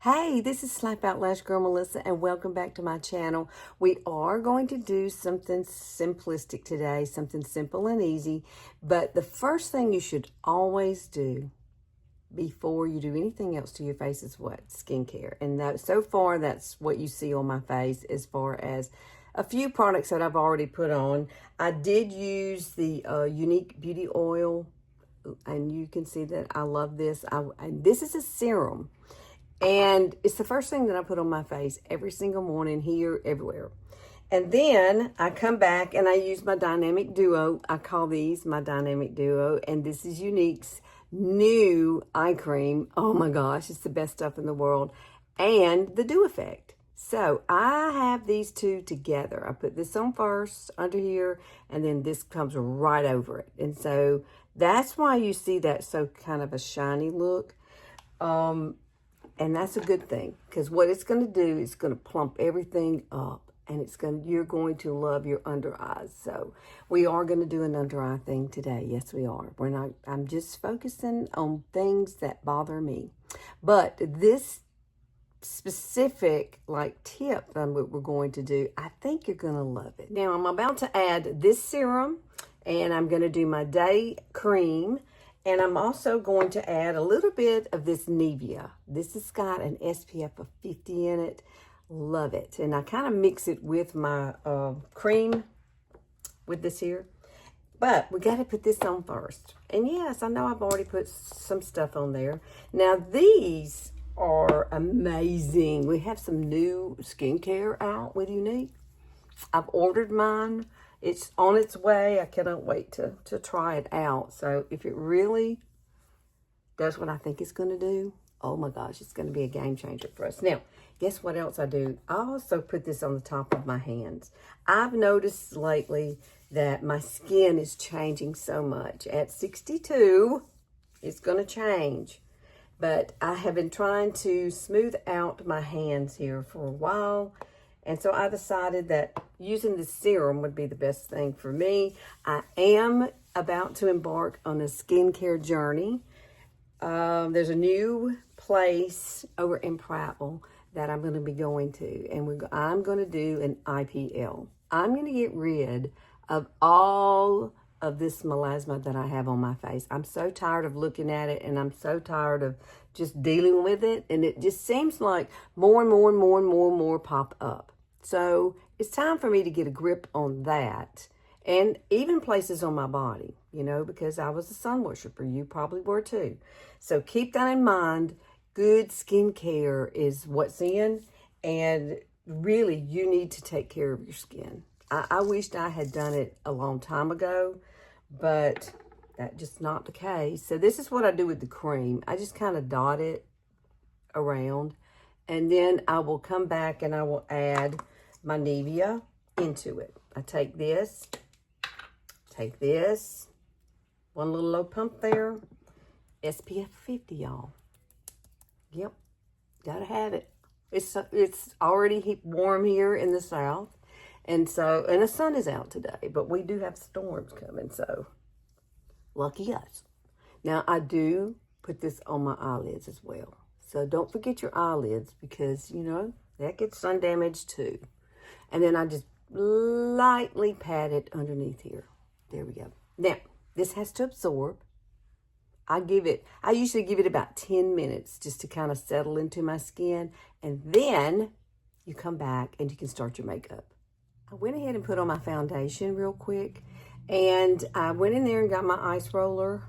Hey, this is Slap Out Lash Girl Melissa, and welcome back to my channel. We are going to do something simplistic today, something simple and easy. But the first thing you should always do before you do anything else to your face is what? Skincare. And that, so far, that's what you see on my face as far as a few products that I've already put on. I did use the Younique Beauty Oil, and you can see that I love this. And this is a serum. And it's the first thing that I put on my face every single morning, here, everywhere. And then I come back and I use my Dynamic Duo. I call these my Dynamic Duo. And this is Younique's new eye cream. Oh my gosh, it's the best stuff in the world. And the Dew Effect. So I have these two together. I put this on first under here, and then this comes right over it. And so that's why you see that so kind of a shiny look. And that's a good thing, because what it's going to do is going to plump everything up, and you're going to love your under eyes. So we are going to do an under eye thing today. Yes, we are. I'm just focusing on things that bother me. But this specific tip that we're going to do, I think you're going to love it. Now I'm about to add this serum, and I'm going to do my day cream. And I'm also going to add a little bit of this Nivea. This has got an SPF of 50 in it. Love it. And I kind of mix it with my cream with this here. But we got to put this on first. And yes, I know I've already put some stuff on there. Now these are amazing. We have some new skincare out with Younique. I've ordered mine. It's on its way. I cannot wait to try it out. So if it really does what I think it's going to do, oh my gosh, it's going to be a game changer for us. Now, guess what else I do? I also put this on the top of my hands. I've noticed lately that my skin is changing so much. At 62, it's going to change. But I have been trying to smooth out my hands here for a while. And so I decided that using the serum would be the best thing for me. I am about to embark on a skincare journey. There's a new place over in Prattville that I'm going to be going to. And I'm going to do an IPL. I'm going to get rid of all of this melasma that I have on my face. I'm so tired of looking at it, and I'm so tired of just dealing with it. And it just seems like more and more and more and more and more pop up. So it's time for me to get a grip on that, and even places on my body, because I was a sun worshiper. You probably were too. So keep that in mind. Good skincare is what's in, and really you need to take care of your skin. I wished I had done it a long time ago, but that's just not the case. So this is what I do with the cream. I just kind of dot it around, and then I will come back and I will add my Nivea into it. I take this, one little low pump there, SPF 50, y'all. Yep, gotta have it. It's already warm here in the south, and the sun is out today, but we do have storms coming, so lucky us. Now I do put this on my eyelids as well, so don't forget your eyelids, because that gets sun damage too. And then I just lightly pat it underneath here. There we go. Now, this has to absorb. I usually give it about 10 minutes just to kind of settle into my skin. And then you come back and you can start your makeup. I went ahead and put on my foundation real quick. And I went in there and got my ice roller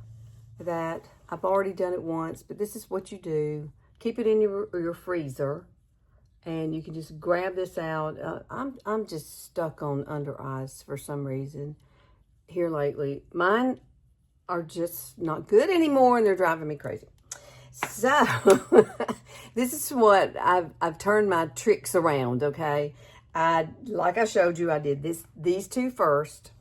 that I've already done it once. But this is what you do. Keep it in your freezer. And you can just grab this out. I'm just stuck on under eyes for some reason here lately. Mine are just not good anymore, and they're driving me crazy. So this is what I've turned my tricks around. Okay, like I showed you, I did these two first.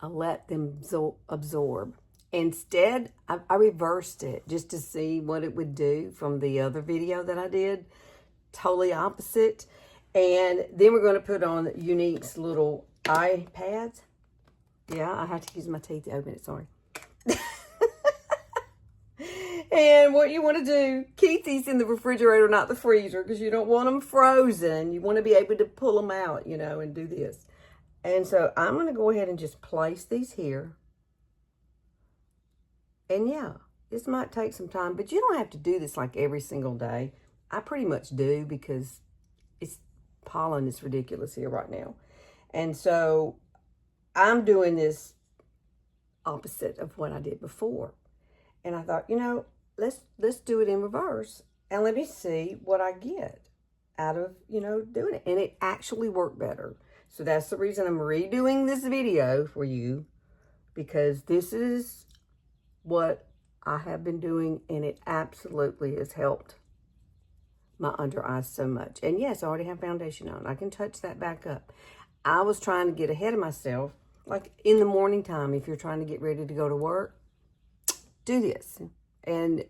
I let them absorb. Instead, I reversed it just to see what it would do from the other video that I did. Totally opposite. And then we're going to put on Younique's little eye pads. Yeah, I have to use my teeth to open it, sorry. And what you want to do, keep these in the refrigerator, not the freezer, because you don't want them frozen. You want to be able to pull them out, you know, and do this. And so I'm going to go ahead and just place these here. And yeah, this might take some time, but you don't have to do this like every single day. I pretty much do because pollen is ridiculous here right now. And so I'm doing this opposite of what I did before. And I thought, you know, let's do it in reverse and let me see what I get out of, you know, doing it. And it actually worked better. So that's the reason I'm redoing this video for you, because this is what I have been doing and it absolutely has helped my under eyes so much. And yes, I already have foundation on. I can touch that back up. I was trying to get ahead of myself, like in the morning time, if you're trying to get ready to go to work, do this. And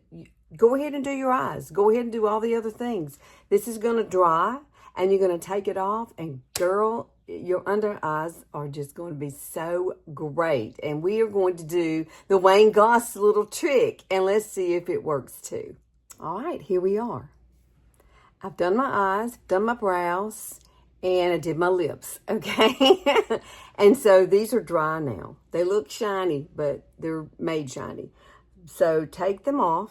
go ahead and do your eyes. Go ahead and do all the other things. This is going to dry and you're going to take it off. And girl, your under eyes are just going to be so great. And we are going to do the Wayne Goss little trick. And let's see if it works too. All right, here we are. I've done my eyes, done my brows, and I did my lips, okay? And so these are dry now. They look shiny, but they're made shiny. So take them off.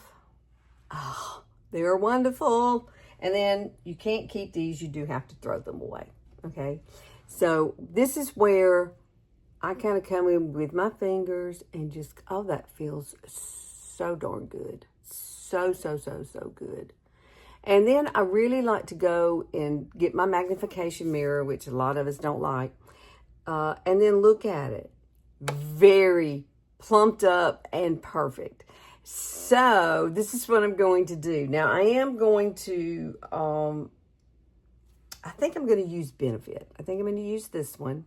Oh, they're wonderful. And then you can't keep these. You do have to throw them away, okay? So this is where I kind of come in with my fingers and just, oh, that feels so darn good. So good. And then I really like to go and get my magnification mirror, which a lot of us don't like, and then look at it. Very plumped up and perfect. So this is what I'm going to do. Now I am going to, I think I'm going to use Benefit. I think I'm going to use this one.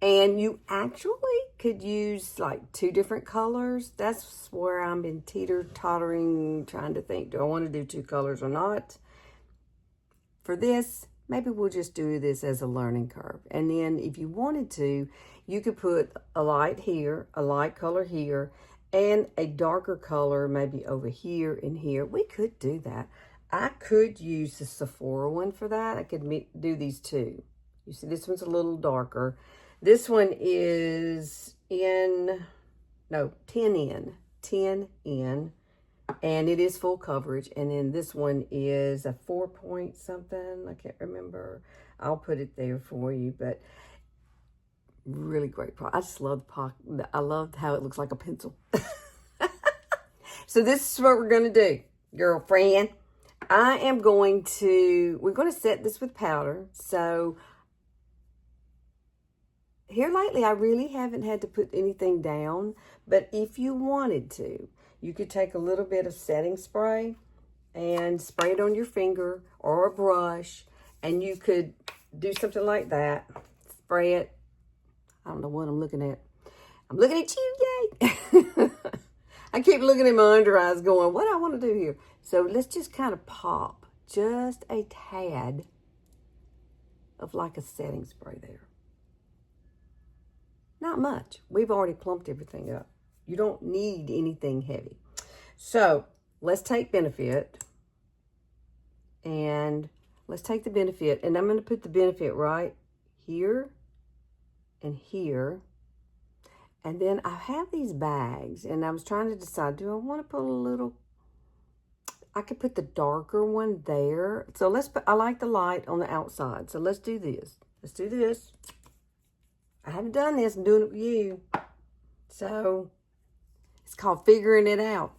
And you actually could use like 2 different colors. That's where I'm been teeter-tottering, trying to think, do I want to do 2 colors or not? For this, maybe we'll just do this as a learning curve. And then if you wanted to, you could put a light here, a light color here, and a darker color maybe over here and here. We could do that. I could use the Sephora one for that. I could do these 2. You see, this one's a little darker. This one is 10 in, and it is full coverage. And then this one is a 4 point something. I can't remember. I'll put it there for you, but really great product. I just love the pocket. I love how it looks like a pencil. So this is what we're going to do, girlfriend. we're going to set this with powder. So here lately, I really haven't had to put anything down, but if you wanted to, you could take a little bit of setting spray and spray it on your finger or a brush, and you could do something like that. Spray it. I don't know what I'm looking at. I'm looking at you, yay! I keep looking at my under eyes going, what do I want to do here? So let's just kind of pop just a tad of like a setting spray there. Not much. We've already plumped everything up. You don't need anything heavy. So let's take Benefit, and let's take the Benefit, and I'm going to put the Benefit right here and here. And then I have these bags, and I was trying to decide, do I want to put a little, I could put the darker one there. So let's put, I like the light on the outside. So let's do this. Let's do this. I haven't done this. I'm doing it with you. So it's called figuring it out.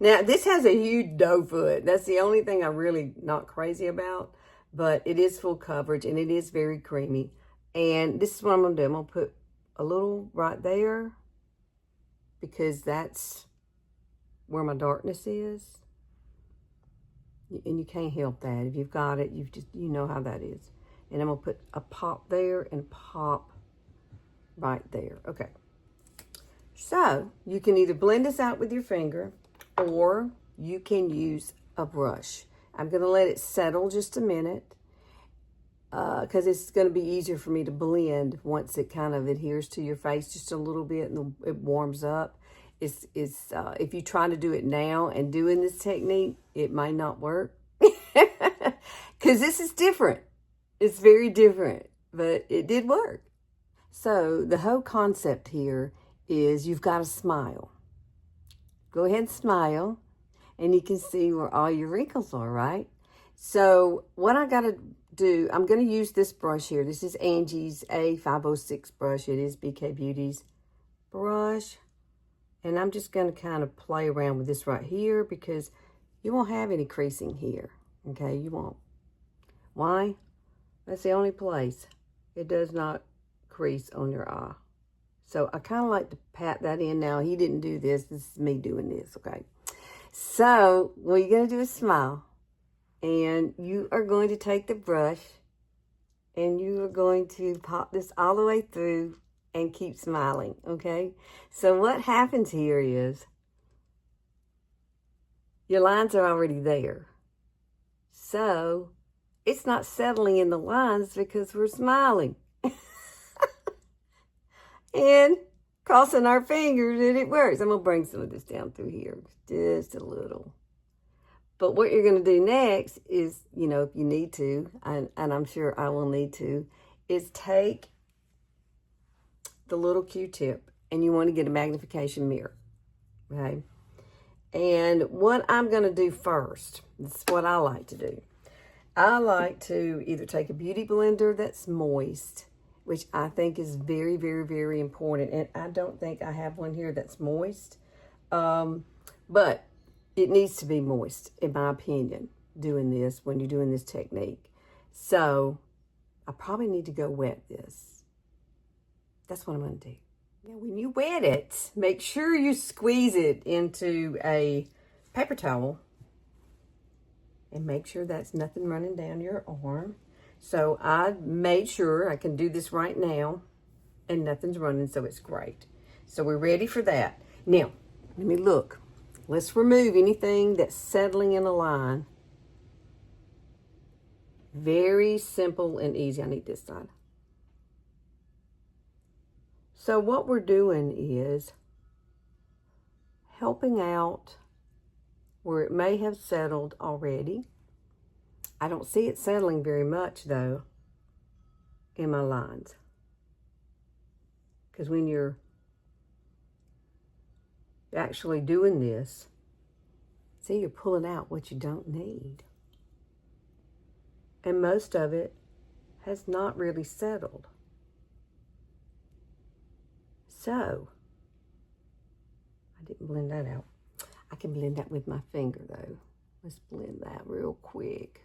Now, this has a huge doe foot. That's the only thing I'm really not crazy about. But it is full coverage, and it is very creamy. And this is what I'm going to do. I'm going to put a little right there, because that's where my darkness is. And you can't help that. If you've got it, you know how that is. And I'm going to put a pop there and pop right there. Okay. So you can either blend this out with your finger, or you can use a brush. I'm going to let it settle just a minute, because it's going to be easier for me to blend once it kind of adheres to your face just a little bit and it warms up. If you try to do it now and doing this technique, it might not work. Because this is different. It's very different, but it did work. So the whole concept here is you've got to smile. Go ahead and smile, and you can see where all your wrinkles are, right? So what I got to do, I'm going to use this brush here. This is Angie's A506 brush. It is BK Beauty's brush. And I'm just going to kind of play around with this right here because you won't have any creasing here. Okay, you won't. Why? That's the only place it does not crease on your eye. So I kind of like to pat that in now. He didn't do this. This is me doing this, okay? So what you're going to do is smile. And you are going to take the brush and you are going to pop this all the way through and keep smiling, okay? So what happens here is your lines are already there. So it's not settling in the lines because we're smiling. And crossing our fingers and it works. I'm going to bring some of this down through here, just a little. But what you're going to do next is, you know, if you need to, and I'm sure I will need to, is take the little Q-tip and you want to get a magnification mirror, okay? And what I'm going to do first, this is what I like to do. I like to either take a beauty blender that's moist, which I think is very, very, very important. And I don't think I have one here that's moist. But it needs to be moist, in my opinion, doing this, when you're doing this technique. So I probably need to go wet this. That's what I'm going to do. Now, when you wet it, make sure you squeeze it into a paper towel. And make sure that's nothing running down your arm. So I made sure I can do this right now and nothing's running, so it's great. So we're ready for that. Now, let me look. Let's remove anything that's settling in a line. Very simple and easy. I need this side. So what we're doing is helping out where it may have settled already. I don't see it settling very much, though, in my lines. Because when you're actually doing this, see, you're pulling out what you don't need. And most of it has not really settled. So, I didn't blend that out. I can blend that with my finger, though. Let's blend that real quick.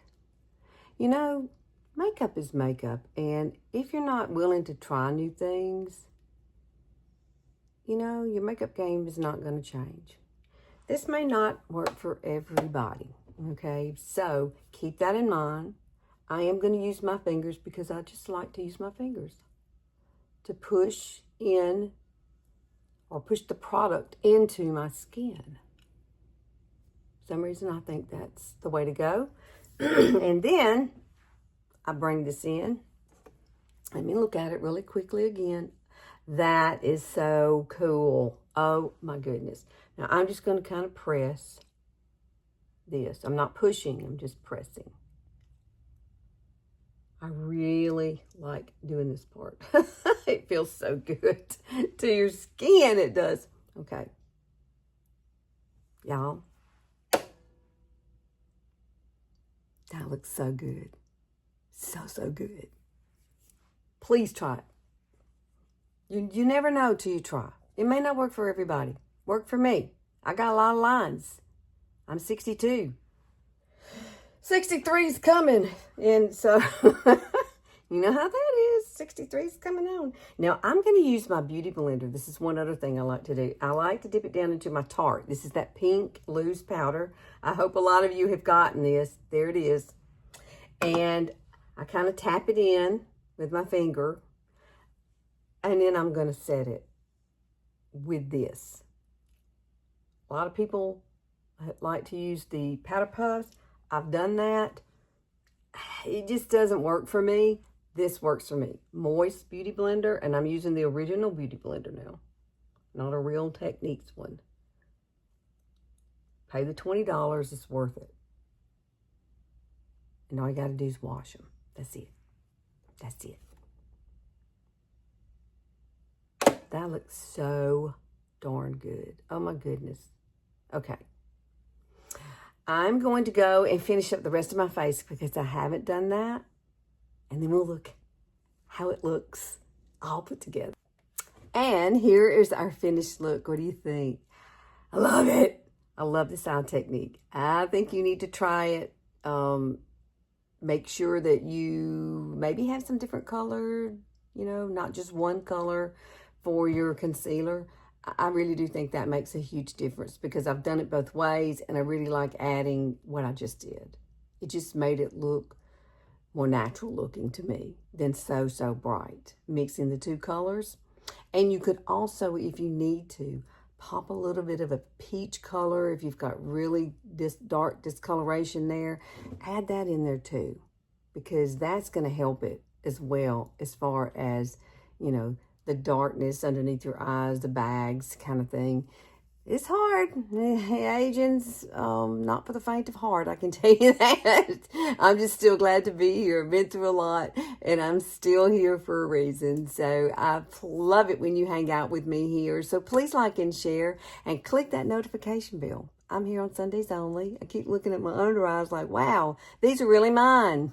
You know, makeup is makeup, and if you're not willing to try new things, you know, your makeup game is not going to change. This may not work for everybody, okay? So keep that in mind. I am going to use my fingers because I just like to use my fingers to push in or push the product into my skin. For some reason, I think that's the way to go. And then I bring this in. Let me look at it really quickly again. That is so cool. Oh my goodness. Now I'm just going to kind of press this. I'm not pushing, I'm just pressing. I really like doing this part. It feels so good to your skin, it does. Okay. Y'all. That looks so good. So good. Please try it. You never know till you try. It may not work for everybody. Work for me. I got a lot of lines. I'm 62. 63 is coming. And so, you know how that is. 63 is coming on. Now, I'm going to use my beauty blender. This is one other thing I like to do. I like to dip it down into my Tarte. This is that pink loose powder. I hope a lot of you have gotten this. There it is. And I kind of tap it in with my finger. And then I'm going to set it with this. A lot of people like to use the powder puffs. I've done that. It just doesn't work for me. This works for me. Moist beauty blender, and I'm using the original beauty blender now. not a Real Techniques one. Pay the $20, it's worth it. And all you got to do is wash them. That's it. That's it. That looks so darn good. Oh my goodness. Okay. I'm going to go and finish up the rest of my face because I haven't done that. And then we'll look how it looks all put together. And here is our finished look. What do you think? I love it. I love this eye technique. I think you need to try it. Make sure that you maybe have some different color, not just one color for your concealer. I really do think that makes a huge difference because I've done it both ways and I really like adding what I just did. It just made it look more natural looking to me than so bright. Mixing the two colors. And you could also, if you need to, pop a little bit of a peach color. If you've got really this dark discoloration there, add that in there too, because that's going to help it as well as far as, the darkness underneath your eyes, the bags kind of thing. It's hard. Aging's not for the faint of heart, I can tell you that. I'm just still glad to be here. I've been through a lot, and I'm still here for a reason. So I love it when you hang out with me here. So please like and share, and click that notification bell. I'm here on Sundays only. I keep looking at my under eyes like, wow, these are really mine.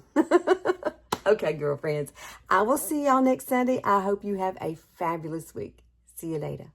Okay, girlfriends. I will see y'all next Sunday. I hope you have a fabulous week. See you later.